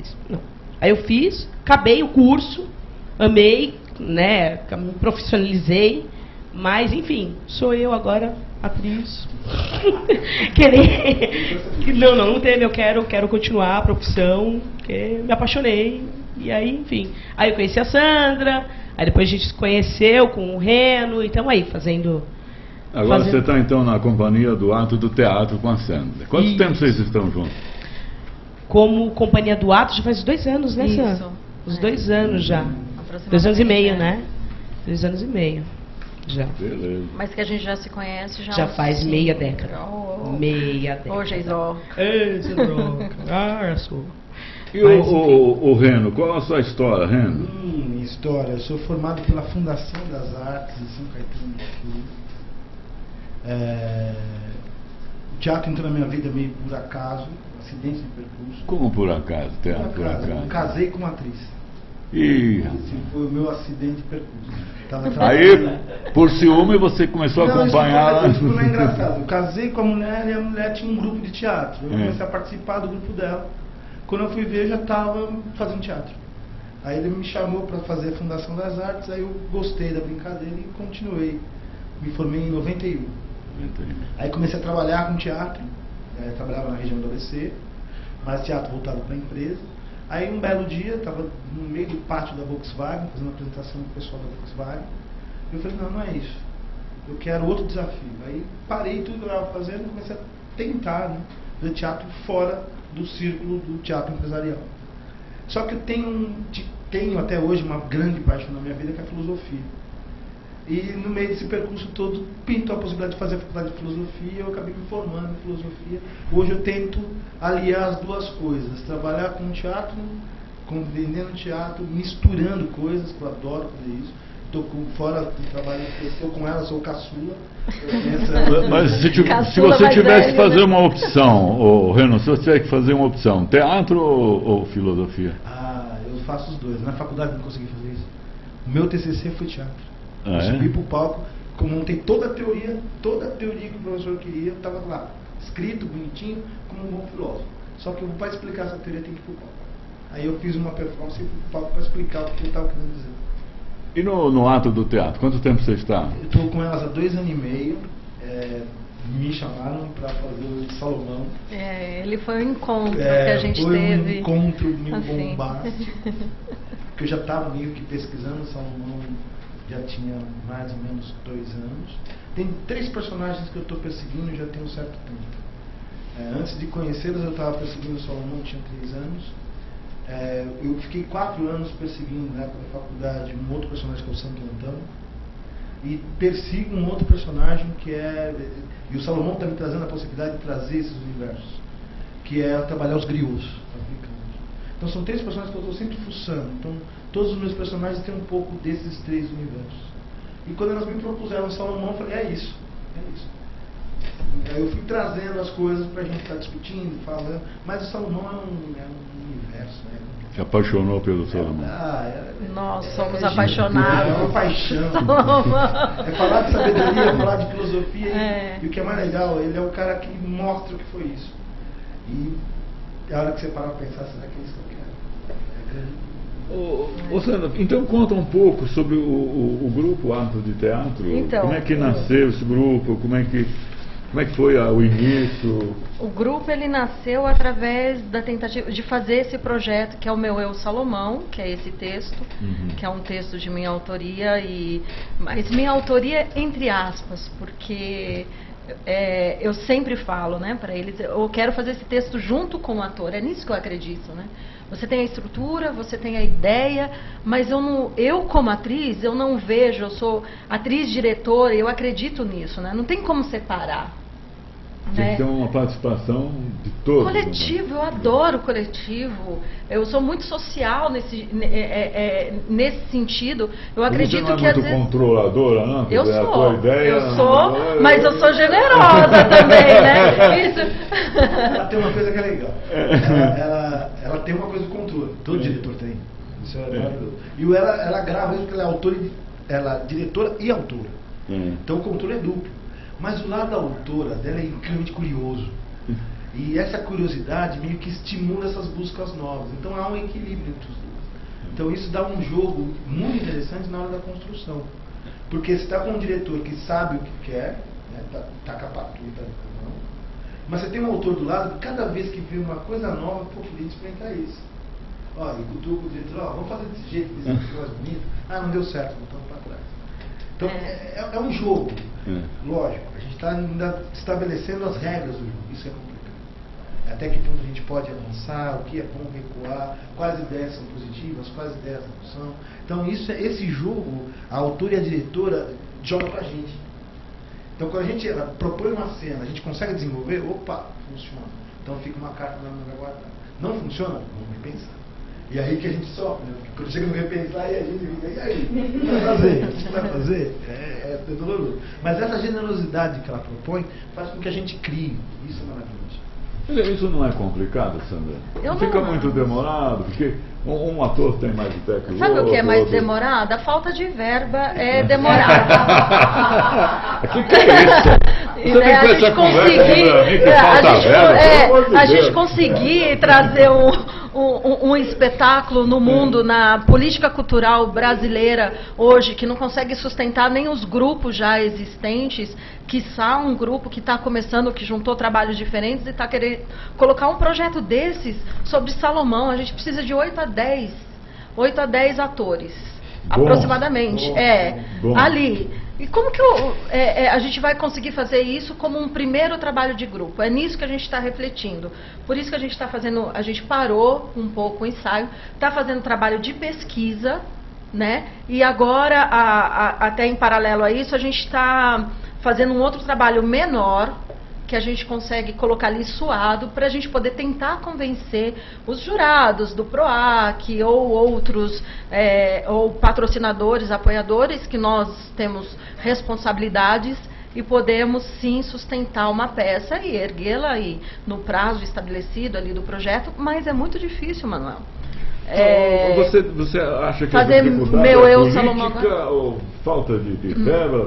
atriz. Não. Aí eu fiz, acabei o curso, amei, né, me profissionalizei, mas, enfim, sou eu agora, atriz. Não teve, eu quero continuar a profissão, porque me apaixonei, e aí, enfim. Aí eu conheci a Sandra, aí depois a gente se conheceu com o Reno, e estamos aí fazendo... Agora você está, então, na companhia do Ato do Teatro com a Sandra. Quanto tempo vocês estão juntos? Como companhia do Ato, já faz 2 anos, né, Sandra? Isso. Uns 2 anos já. 2 anos e meio, né? 2 anos e meio. Já. Beleza. Mas que a gente já se conhece já faz meia década. Meia década. Ô, Geisó. Ei, você droga. Eu sou. E o Reno, qual a sua história, Reno? História. Eu sou formado pela Fundação das Artes de São Caetano do Sul. O teatro entrou na minha vida meio por acaso, acidente de percurso. Como por acaso? Teatro por acaso? Eu casei com uma atriz. Esse foi o meu acidente de percurso. Aí, por ciúme, você começou a acompanhar... Isso não é engraçado. Eu casei com a mulher e a mulher tinha um grupo de teatro. Eu comecei a participar do grupo dela. Quando eu fui ver, eu já estava fazendo teatro. Aí ele me chamou para fazer a Fundação das Artes, aí eu gostei da brincadeira e continuei. Me formei em 91. Aí comecei a trabalhar com teatro, trabalhava na região do ABC, mas teatro voltado para a empresa. Aí um belo dia, estava no meio do pátio da Volkswagen, fazendo uma apresentação com o pessoal da Volkswagen. Eu falei, não é isso. Eu quero outro desafio. Aí parei tudo que eu estava fazendo e comecei a tentar, né, fazer teatro fora do círculo do teatro empresarial. Só que eu tenho até hoje uma grande paixão na minha vida, que é a filosofia. E no meio desse percurso todo, pintou a possibilidade de fazer a faculdade de filosofia, eu acabei me formando em filosofia. Hoje eu tento aliar as duas coisas, trabalhar com teatro, vendendo teatro, misturando coisas, que eu adoro fazer isso. Estou fora do trabalho, estou com ela, sou caçula. Mas se você tivesse que fazer uma opção, Reno, se você tivesse que fazer uma opção, teatro ou filosofia? Eu faço os dois. Na faculdade não consegui fazer isso. O meu TCC foi teatro. Eu É? subi para o palco, como montei toda a teoria que o professor queria, estava lá, escrito, bonitinho, como um bom filósofo. Só que para explicar essa teoria tem que ir para o palco. Aí eu fiz uma performance para o palco para explicar o que eu estava querendo dizer. E no Ato do Teatro, quanto tempo você está? Eu estou com elas há 2 anos e meio. Me chamaram para fazer o Salomão. Ele foi um encontro que a gente teve. Foi um encontro meio assim, bombástico. Porque eu já estava meio que pesquisando o Salomão, já tinha mais ou menos 2 anos. Tem 3 personagens que eu estou perseguindo já tem um certo tempo. Antes de conhecê-los, eu estava perseguindo o Salomão, tinha 3 anos. Eu fiquei 4 anos perseguindo, na época da faculdade, um outro personagem que é o Santo Antão. E persigo um outro personagem que é... E o Salomão está me trazendo a possibilidade de trazer esses universos, que é trabalhar os griots africanos. Então são 3 personagens que eu estou sempre fuçando. Então todos os meus personagens têm um pouco desses 3 universos. E quando elas me propuseram o Salomão, eu falei, é isso. Aí eu fui trazendo as coisas para a gente estar discutindo, falando. Mas o Salomão é um universo, né? Se apaixonou pelo Salomão? Nós somos apaixonados. É uma paixão. É falar de sabedoria, falar de filosofia. E o que é mais legal, ele é o cara que mostra o que foi isso. E a hora que você parar para pensar, será que é isso que eu quero? Sandra, então conta um pouco sobre o grupo Ato de Teatro. Então, como é que nasceu esse grupo? Como é que foi o início? O grupo ele nasceu através da tentativa de fazer esse projeto que é o meu Eu Salomão, que é esse texto, que é um texto de minha autoria, mas minha autoria entre aspas, porque eu sempre falo, né, para eles, eu quero fazer esse texto junto com o ator, é nisso que eu acredito, né? Você tem a estrutura, você tem a ideia, mas eu como atriz, eu não vejo, eu sou atriz, diretora, eu acredito nisso, né? Não tem como separar. Tem que ter uma participação de todos. Coletivo, eu adoro coletivo. Eu sou muito social nesse sentido. Eu acredito você não é que muito às vezes... controladora, não? Eu dizer, sou. A tua ideia, eu sou, mas eu sou generosa também, né? Isso. Ela tem uma coisa que é legal. Ela tem uma coisa do controle. Todo diretor tem. Isso é maravilhoso. E ela grava isso porque ela é autora, ela é diretora e autora. Então o controle é duplo. Mas o lado da autora dela é incrivelmente curioso. E essa curiosidade meio que estimula essas buscas novas. Então há um equilíbrio entre os dois. Então isso dá um jogo muito interessante na hora da construção. Porque você está com um diretor que sabe o que quer, né, tá com a patuta na mão, mas você tem um autor do lado que cada vez que vê uma coisa nova, pô, queria experimentar isso. Ó, e cutuca o diretor, ó, vamos fazer desse jeito, desse jeito mais bonito. Ah, não deu certo, voltamos para trás. Então é um jogo, lógico. A gente está ainda estabelecendo as regras do jogo, isso é complicado. Até que ponto a gente pode avançar, o que é bom recuar, quais ideias são positivas, quais ideias não são. Então esse jogo, a autora e a diretora jogam pra gente. Então quando a gente propõe uma cena, a gente consegue desenvolver, opa, funciona. Então fica uma carta na manga guardada. Não funciona? Vamos repensar. E aí que a gente sofre, né? Porque quando chega no repensar, e a gente fica, e aí? O que vai fazer? O que vai fazer? É doloroso. Mas essa generosidade que ela propõe faz com que a gente crie. Isso é maravilhoso. Isso não é complicado, Sandra? Não fica muito demorado, porque um ator tem mais de pé que o outro. Sabe o que é mais demorado? A falta de verba é demorada. Que é isso? Você vem com essa conversa pra mim que falta verba? A gente conseguir trazer um espetáculo no mundo, na política cultural brasileira hoje, que não consegue sustentar nem os grupos já existentes, quiçá um grupo que está começando, que juntou trabalhos diferentes e está querendo colocar um projeto desses sobre Salomão. A gente precisa de 8 a 10 atores, aproximadamente. Bom. Ali. E como que a gente vai conseguir fazer isso como um primeiro trabalho de grupo? É nisso que a gente está refletindo. Por isso que a gente está fazendo, a gente parou um pouco o ensaio, está fazendo trabalho de pesquisa, né? E agora, até em paralelo a isso, a gente está fazendo um outro trabalho menor, que a gente consegue colocar ali suado, para a gente poder tentar convencer os jurados do PROAC ou outros, ou patrocinadores, apoiadores, que nós temos responsabilidades e podemos sim sustentar uma peça e erguê-la aí no prazo estabelecido ali do projeto, mas é muito difícil, Manuel. Você acha que fazer a dificuldade meu é eu, política Salomão, ou falta de verba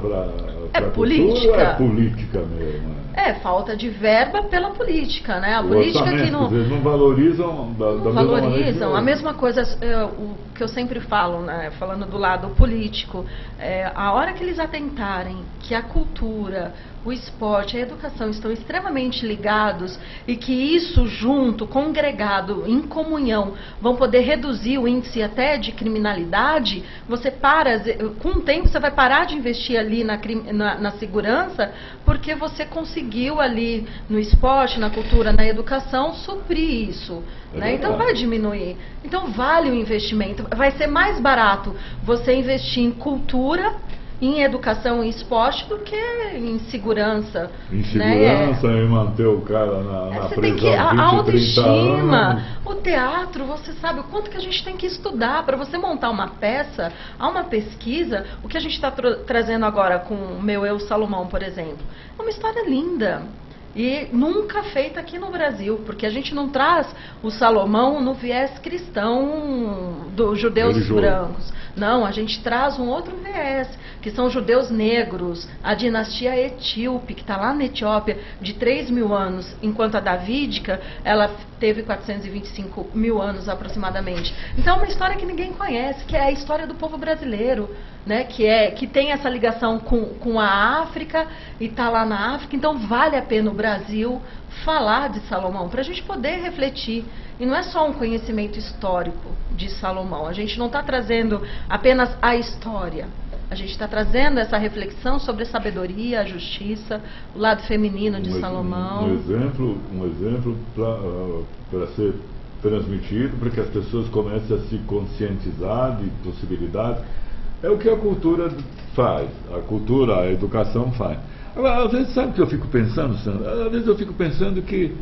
para política. Cultura, é política mesmo? É falta de verba pela política, né? A política que não valorizam da valorizam. A mesma coisa, o que eu sempre falo, né? Falando do lado político, a hora que eles atentarem que a cultura, o esporte, a educação estão extremamente ligados e que isso junto, congregado, em comunhão, vão poder reduzir o índice até de criminalidade, você com o tempo você vai parar de investir ali na segurança, porque você conseguiu ali no esporte, na cultura, na educação, suprir isso. Né? Então vai diminuir. Então vale o investimento. Vai ser mais barato você investir em cultura, em educação e esporte do que em segurança. Em segurança, em manter o cara na você prisão tem que, 20, a autoestima, 30 anos. o teatro, você sabe o quanto que a gente tem que estudar para você montar uma peça, há uma pesquisa. O que a gente está trazendo agora com o Meu Eu Salomão, por exemplo, é uma história linda. E nunca feita aqui no Brasil, porque a gente não traz o Salomão no viés cristão dos judeus brancos. Não, a gente traz um outro viés, que são judeus negros, a dinastia etíope, que está lá na Etiópia, de 3.000 anos, enquanto a davídica, ela teve 425 mil anos aproximadamente. Então é uma história que ninguém conhece, que é a história do povo brasileiro, né? Que tem essa ligação com a África e está lá na África. Então vale a pena o Brasil falar de Salomão, para a gente poder refletir. E não é só um conhecimento histórico de Salomão, a gente não está trazendo apenas a história, a gente está trazendo essa reflexão sobre a sabedoria, a justiça, o lado feminino de Salomão. Um exemplo para ser transmitido, para que as pessoas comecem a se conscientizar de possibilidades. É o que a cultura faz, a educação faz. Agora, às vezes, sabe o que eu fico pensando, Sandra? Às vezes eu fico pensando que,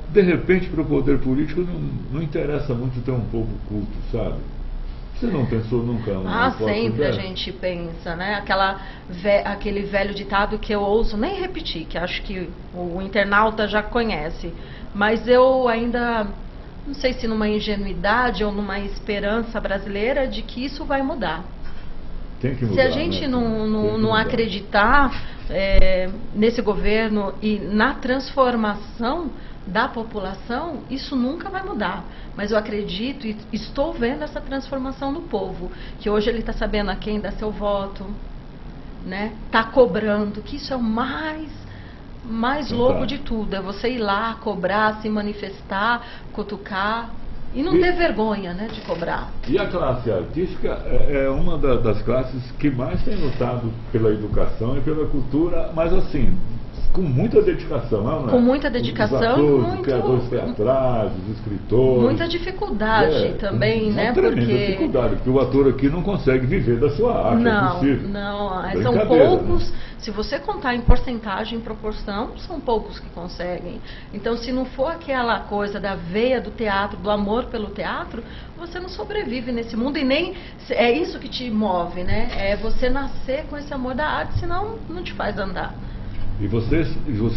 de repente, para o poder político não interessa muito ter um povo culto, sabe? Você não pensou nunca? Sempre a gente pensa, né? Aquele velho ditado que eu ouso nem repetir, que acho que o internauta já conhece. Mas eu ainda, não sei se numa ingenuidade ou numa esperança brasileira de que isso vai mudar. Tem que mudar, se a gente não acreditar nesse governo e na transformação da população, isso nunca vai mudar. Mas eu acredito e estou vendo essa transformação do povo, que hoje ele está sabendo a quem dá seu voto, né? Está cobrando, que isso é o mais louco de tudo, é você ir lá, cobrar, se manifestar, cutucar e não ter vergonha, né, de cobrar. E a classe artística é uma das classes que mais tem lutado pela educação e pela cultura, mas assim, com muita dedicação, não é? Com muita dedicação, os atores, muito, os criadores teatrais, os escritores. Muita dificuldade também, né? Tremenda porque dificuldade, porque o ator aqui não consegue viver da sua arte. Não, são poucos. Né? Se você contar em porcentagem, em proporção, são poucos que conseguem. Então, se não for aquela coisa da veia do teatro, do amor pelo teatro, você não sobrevive nesse mundo e nem é isso que te move, né? É você nascer com esse amor da arte, senão não te faz andar. E vocês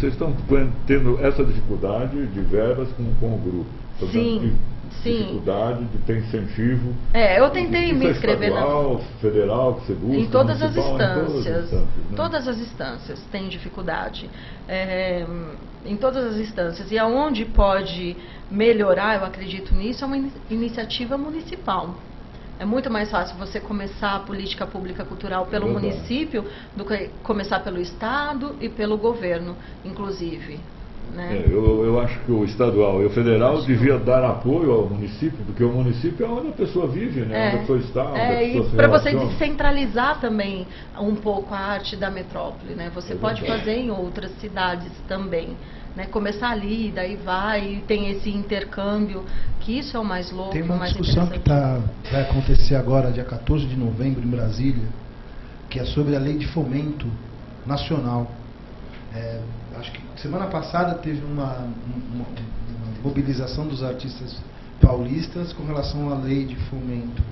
estão tendo essa dificuldade de verbas com o grupo? Sim. Dificuldade de ter incentivo. Eu tentei me inscrever estadual, federal, que você busca, em todas as instâncias. Todas as instâncias tem dificuldade. Em todas as instâncias. E aonde pode melhorar, eu acredito nisso, é uma iniciativa municipal. É muito mais fácil você começar a política pública cultural pelo município do que começar pelo Estado e pelo governo, inclusive. Né? Eu acho que o estadual e o federal devia dar apoio ao município, porque o município é onde a pessoa vive, né? Onde a pessoa está, onde a pessoa se para você relaciona. descentralizar também um pouco a arte da metrópole, né? Você pode fazer em outras cidades também. Né, começar ali, daí vai, tem esse intercâmbio, que isso é o mais louco. Tem uma mais discussão que vai acontecer agora, dia 14 de novembro, em Brasília, que é sobre a lei de fomento nacional. Acho que semana passada teve uma mobilização dos artistas paulistas com relação à lei de fomento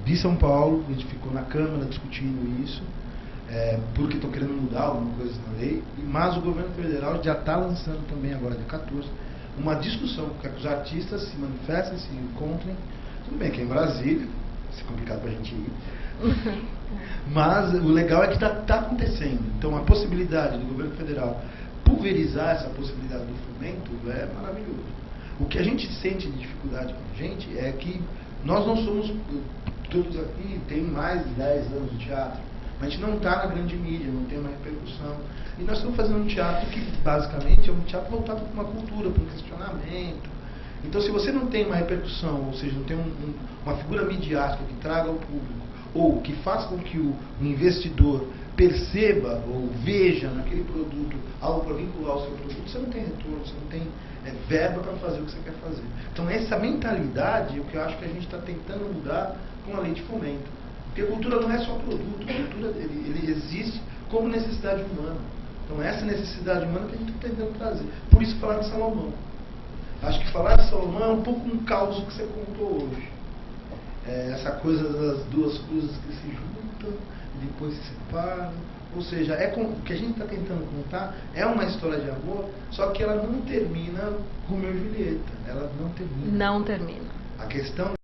de São Paulo. A gente ficou na Câmara discutindo isso. Porque estão querendo mudar alguma coisa na lei, mas o governo federal já está lançando também agora, dia 14, uma discussão, que os artistas se manifestem, se encontrem. Tudo bem que é em Brasília, isso é complicado para a gente ir, mas o legal é que está acontecendo. Então a possibilidade do governo federal pulverizar essa possibilidade do fomento é maravilhoso. O que a gente sente de dificuldade com a gente é que nós não somos, todos aqui têm mais de 10 anos de teatro. A gente não está na grande mídia, não tem uma repercussão. E nós estamos fazendo um teatro que, basicamente, é um teatro voltado para uma cultura, para um questionamento. Então, se você não tem uma repercussão, ou seja, não tem uma figura midiática que traga ao público, ou que faça com que o investidor perceba ou veja naquele produto algo para vincular ao seu produto, você não tem retorno, você não tem verba para fazer o que você quer fazer. Então, essa mentalidade é o que eu acho que a gente está tentando mudar com a lei de fomento. Porque a cultura não é só produto, a cultura ele existe como necessidade humana. Então essa necessidade humana que a gente está tentando trazer. Por isso falar de Salomão. Acho que falar de Salomão é um pouco um caos que você contou hoje. Essa coisa das duas cruzes que se juntam e depois se separam. Ou seja, o que a gente está tentando contar é uma história de amor, só que ela não termina com Romeu e Julieta. Ela não termina. Não termina. A questão